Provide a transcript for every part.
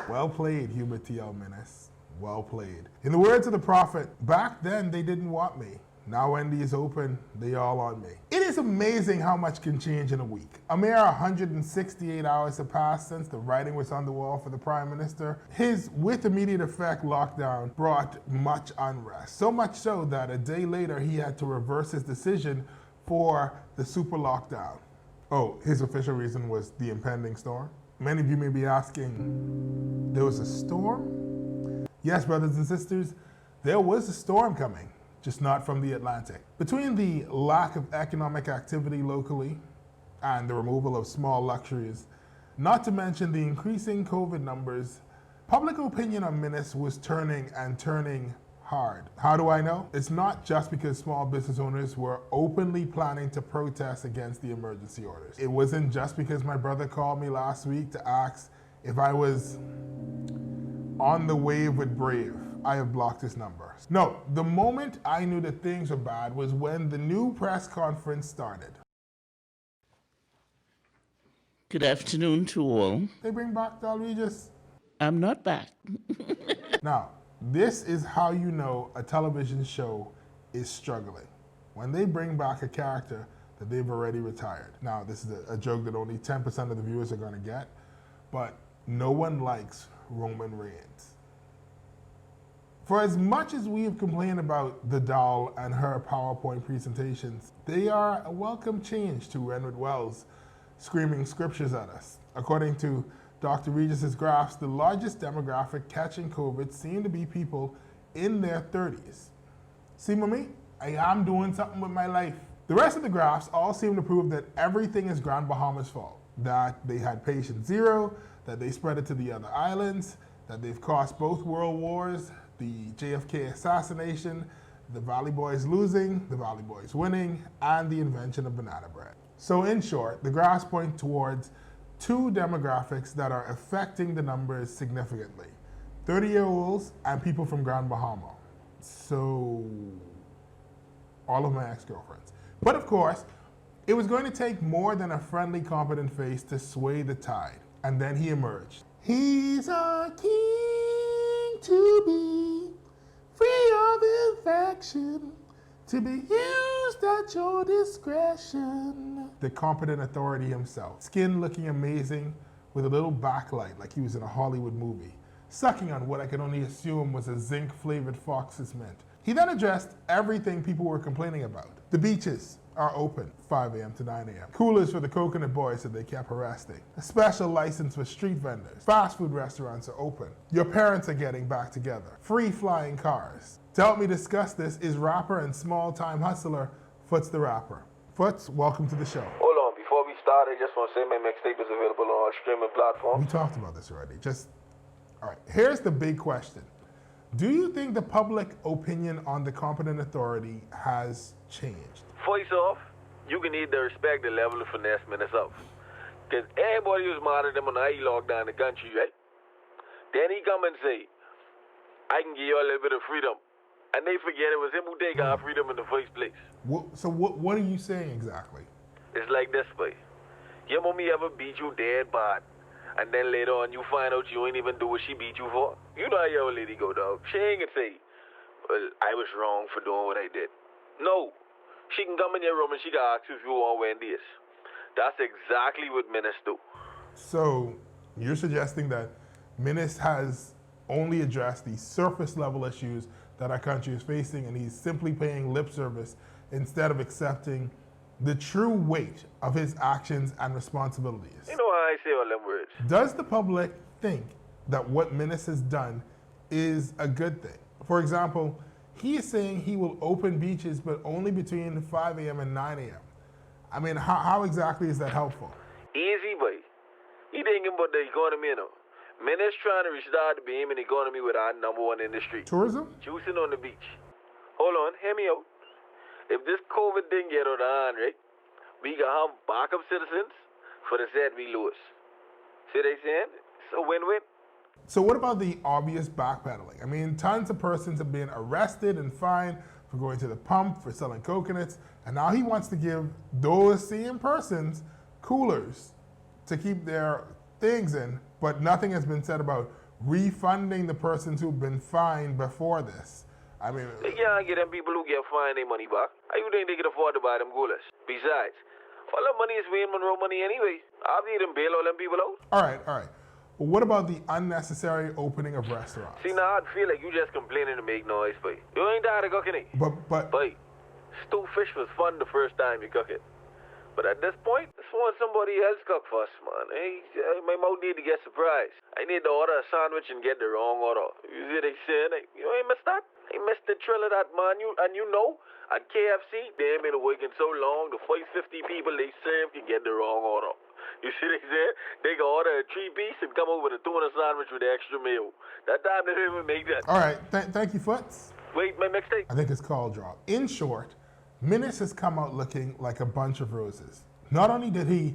Well played, Hubert T.L. Menace. Well played. In the words of the prophet, back then they didn't want me. Now Wendy is open, they all on me. It is amazing how much can change in a week. A mere 168 hours have passed since the writing was on the wall for the Prime Minister. His with immediate effect lockdown brought much unrest. So much so that a day later he had to reverse his decision for the super lockdown. Oh, his official reason was the impending storm? Many of you may be asking, there was a storm? Yes, brothers and sisters, there was a storm coming, just not from the Atlantic. Between the lack of economic activity locally and the removal of small luxuries, not to mention the increasing COVID numbers, public opinion on Menace was turning hard. How do I know? It's not just because small business owners were openly planning to protest against the emergency orders. It wasn't just because my brother called me last week to ask if I was on the wave with Brave. I have blocked his number. No, the moment I knew that things were bad was when the new press conference started. Good afternoon to all. They bring back Regis. I'm not back. Now, this is how you know a television show is struggling. When they bring back a character that they've already retired. Now, this is a joke that only 10% of the viewers are going to get, but no one likes Roman Reigns. For as much as we have complained about the doll and her PowerPoint presentations, they are a welcome change to Renwick Wells screaming scriptures at us. According to Dr. Regis's graphs, the largest demographic catching COVID seem to be people in their 30s. See, mommy, I am doing something with my life. The rest of the graphs all seem to prove that everything is Grand Bahama's fault. That they had patient zero, that they spread it to the other islands, that they've caused both world wars, the JFK assassination, the Valley Boys losing, the Valley Boys winning, and the invention of banana bread. So in short, the graphs point towards two demographics that are affecting the numbers significantly. 30-year-olds and people from Grand Bahama. So, all of my ex-girlfriends. But of course, it was going to take more than a friendly, competent face to sway the tide. And then he emerged. He's a king to be free of infection, to be used at your discretion. The competent authority himself. Skin looking amazing with a little backlight like he was in a Hollywood movie. Sucking on what I could only assume was a zinc-flavored Fox's Mint. He then addressed everything people were complaining about. The beaches are open 5 a.m. to 9 a.m. Coolers for the coconut boys that they kept harassing. A special license for street vendors. Fast food restaurants are open. Your parents are getting back together. Free flying cars. To help me discuss this is rapper and small-time hustler, Foots the Rapper. Foots, welcome to the show. Hold on, before we start, I just want to say my mixtape is available on all streaming platforms. We talked about this already. All right, here's the big question. Do you think the public opinion on the competent authority has changed? First off, you can need to respect the level of finesse Menace up. Because everybody was mad at him when he locked down the country, right? Then he come and say, I can give you a little bit of freedom. And they forget it was him who gave our freedom in the first place. So what are you saying exactly? It's like this way. Your mommy ever beat you dead bad, and then later on you find out you ain't even do what she beat you for? You know how your old lady go, dog. She ain't gonna say, well, I was wrong for doing what I did. No. She can come in your room and she can ask you if you want Wendy's. That's exactly what Menace do. So you're suggesting that Menace has only addressed the surface level issues that our country is facing, and he's simply paying lip service instead of accepting the true weight of his actions and responsibilities. You know how I say all them words. Does the public think that what Menace has done is a good thing? For example, he is saying he will open beaches, but only between 5 a.m. and 9 a.m. I mean, how exactly is that helpful? Easy, boy. He thinking about the economy, you know. Menace trying to restart the beam in the economy with our #1 industry. Tourism? Juicing on the beach. Hold on, hear me out. If this COVID thing get out of hand, right, we can have backup citizens for the set we lose. See what they saying? It's a win-win. So what about the obvious backpedaling? I mean, tons of persons have been arrested and fined for going to the pump, for selling coconuts, and now he wants to give those same persons coolers to keep their things in, but nothing has been said about refunding the persons who've been fined before this. I mean, They can't get them people who get fined their money back. How you think they can afford to buy them gulas? Besides, all the money is Wayne Monroe money anyway. I'll need them bail all them people out. all right. But what about the unnecessary opening of restaurants? See, now I feel like you just complaining to make noise, boy. You ain't tired of cooking it. But Boy, stew fish was fun the first time you cook it. But at this point, I just want somebody else cook for us, man. My mouth need to get surprised. I need to order a sandwich and get the wrong order. You see what they saying? You ain't missed that? I missed the thrill of that, man. You know, at KFC, they ain't been working so long, the first 50 people they serve can get the wrong order. You see what they say? They can order a 3-piece and come over with a tuna sandwich with the extra meal. That time they didn't even make that. all right, thank you, Foots. Wait, my mixtape. I think it's called drop. In short, Menace has come out looking like a bunch of roses. Not only did he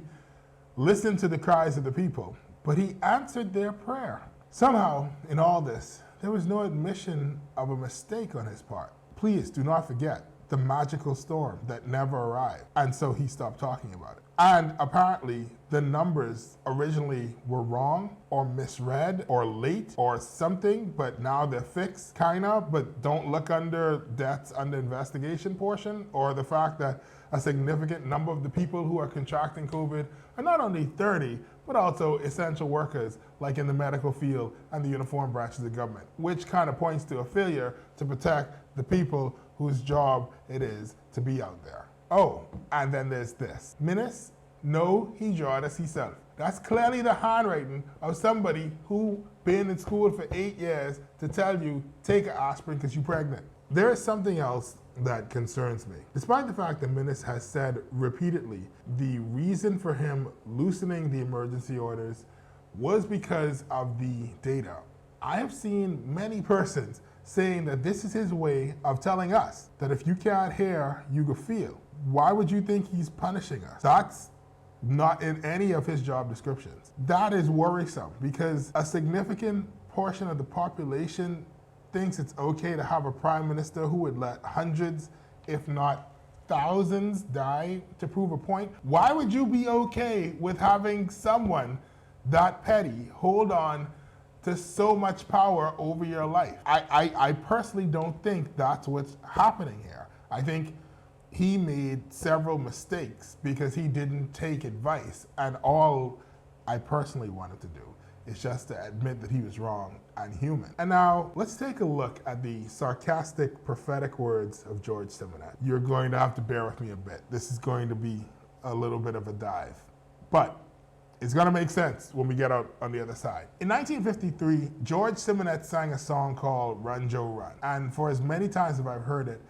listen to the cries of the people, but he answered their prayer. Somehow, in all this, there was no admission of a mistake on his part. Please do not forget the magical storm that never arrived. And so he stopped talking about it. And apparently the numbers originally were wrong or misread or late or something, but now they're fixed, kind of, but don't look under deaths under investigation portion, or the fact that a significant number of the people who are contracting COVID are not only 30, but also essential workers like in the medical field and the uniform branches of government, which kind of points to a failure to protect the people whose job it is to be out there. Oh, and then there's this. Menace, no, he drawed us himself. That's clearly the handwriting of somebody who been in school for 8 years to tell you, take an aspirin because you're pregnant. There is something else that concerns me. Despite the fact that Menace has said repeatedly the reason for him loosening the emergency orders was because of the data, I have seen many persons saying that this is his way of telling us that if you can't hear, you can feel. Why would you think he's punishing us? That's not in any of his job descriptions. That is worrisome because a significant portion of the population thinks it's okay to have a prime minister who would let hundreds, if not thousands, die to prove a point. Why would you be okay with having someone that petty hold on to so much power over your life? I personally don't think that's what's happening here. I think he made several mistakes because he didn't take advice, and all I personally wanted to do is just to admit that he was wrong and human. And now let's take a look at the sarcastic, prophetic words of George Simonette. You're going to have to bear with me a bit. This is going to be a little bit of a dive, but it's gonna make sense when we get out on the other side. In 1953, George Simonette sang a song called Run Joe Run. And for as many times as I've heard it,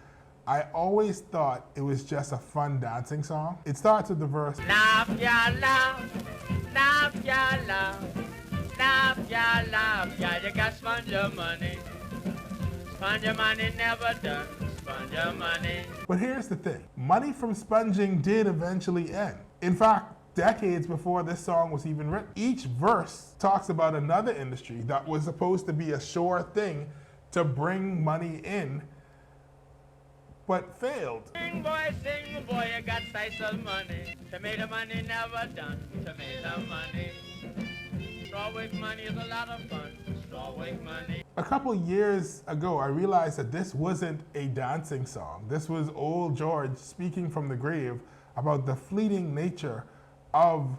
I always thought it was just a fun dancing song. It starts with the verse, Laugh, ya laugh, laugh, ya laugh, laugh, ya laugh, ya, you got spend your money. Spend your money, never done, spend your money. But here's the thing, money from sponging did eventually end. In fact, decades before this song was even written, each verse talks about another industry that was supposed to be a sure thing to bring money in, but failed. Sing boy, you got size of money. Tomato money never done, tomato money. Strawwig money is a lot of fun, strawwig money. A couple years ago, I realized that this wasn't a dancing song. This was old George speaking from the grave about the fleeting nature of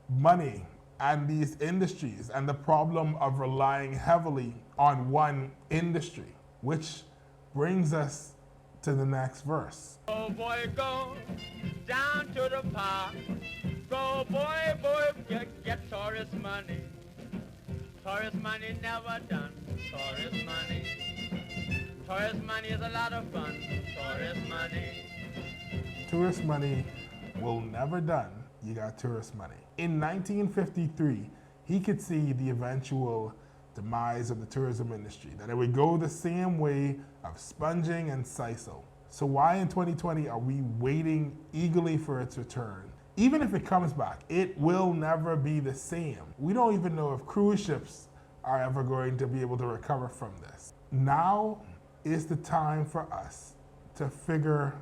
money and these industries and the problem of relying heavily on one industry, which brings us to the next verse. Go boy, go down to the park. Go boy, get tourist money. Tourist money never done, tourist money. Tourist money is a lot of fun, tourist money. Tourist money will never done. You got tourist money. In 1953, he could see the eventual demise of the tourism industry, that it would go the same way of sponging and sisal. So why in 2020 are we waiting eagerly for its return? Even if it comes back, it will never be the same. We don't even know if cruise ships are ever going to be able to recover from this. Now is the time for us to figure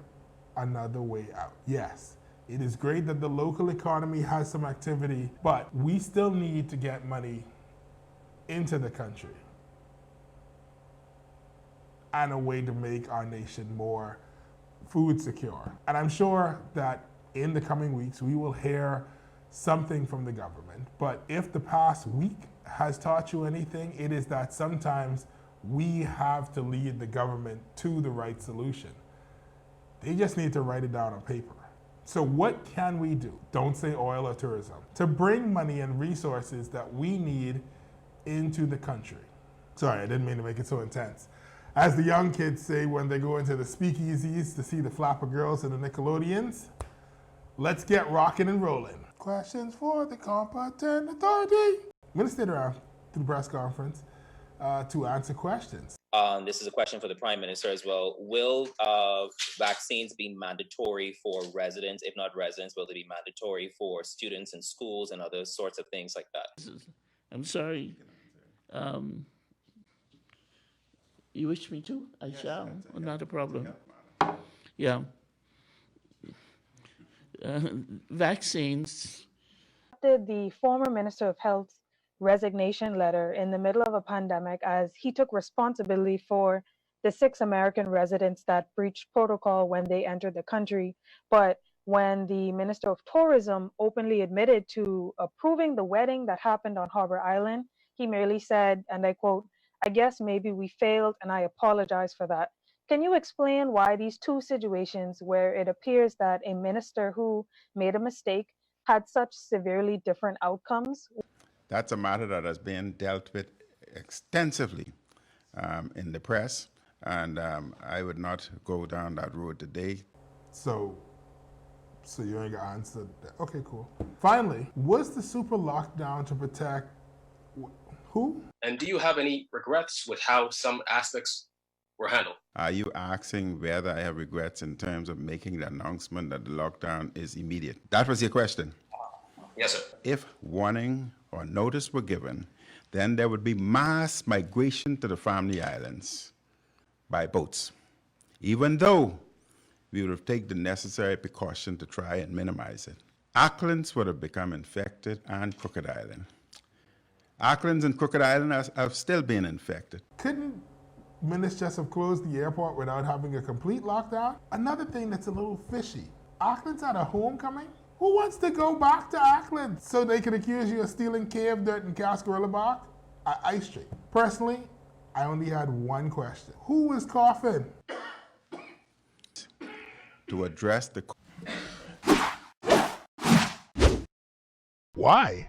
another way out. Yes, it is great that the local economy has some activity, but we still need to get money into the country and a way to make our nation more food secure. And I'm sure that in the coming weeks, we will hear something from the government. But if the past week has taught you anything, it is that sometimes we have to lead the government to the right solution. They just need to write it down on paper. So what can we do? Don't say oil or tourism. To bring money and resources that we need into the country. Sorry, I didn't mean to make it so intense. As the young kids say when they go into the speakeasies to see the flapper girls and the Nickelodeons, let's get rocking and rolling. Questions for the competent authority. I'm gonna stay around to the press conference to answer questions. This is a question for the Prime Minister as well. Will vaccines be mandatory for residents? If not residents, will they be mandatory for students in schools and other sorts of things like that? I'm sorry. You wish me to? I shall. Not a problem. Yeah. Vaccines. The former Minister of Health's resignation letter in the middle of a pandemic as he took responsibility for the 6 American residents that breached protocol when they entered the country. But when the Minister of Tourism openly admitted to approving the wedding that happened on Harbor Island, he merely said, and I quote, "I guess maybe we failed and I apologize for that." Can you explain why these two situations where it appears that a minister who made a mistake had such severely different outcomes? That's a matter that has been dealt with extensively in the press, and I would not go down that road today. So you ain't gonna answer that. Okay, cool. Finally, was the super lockdown to protect who? And do you have any regrets with how some aspects were handled? Are you asking whether I have regrets in terms of making the announcement that the lockdown is immediate? That was your question? Yes, sir. If warning or notice were given, then there would be mass migration to the Family Islands by boats, even though we would have taken the necessary precaution to try and minimize it. Aucklands would have become infected, and Crooked Island. Aucklands and Crooked Island have still been infected. Couldn't Minutes just have closed the airport without having a complete lockdown? Another thing that's a little fishy. Auckland's had a homecoming? Who wants to go back to Auckland so they can accuse you of stealing cave dirt and Cascarilla bark? Ice Street. Personally, I only had one question. Who was coughing? To address the Why?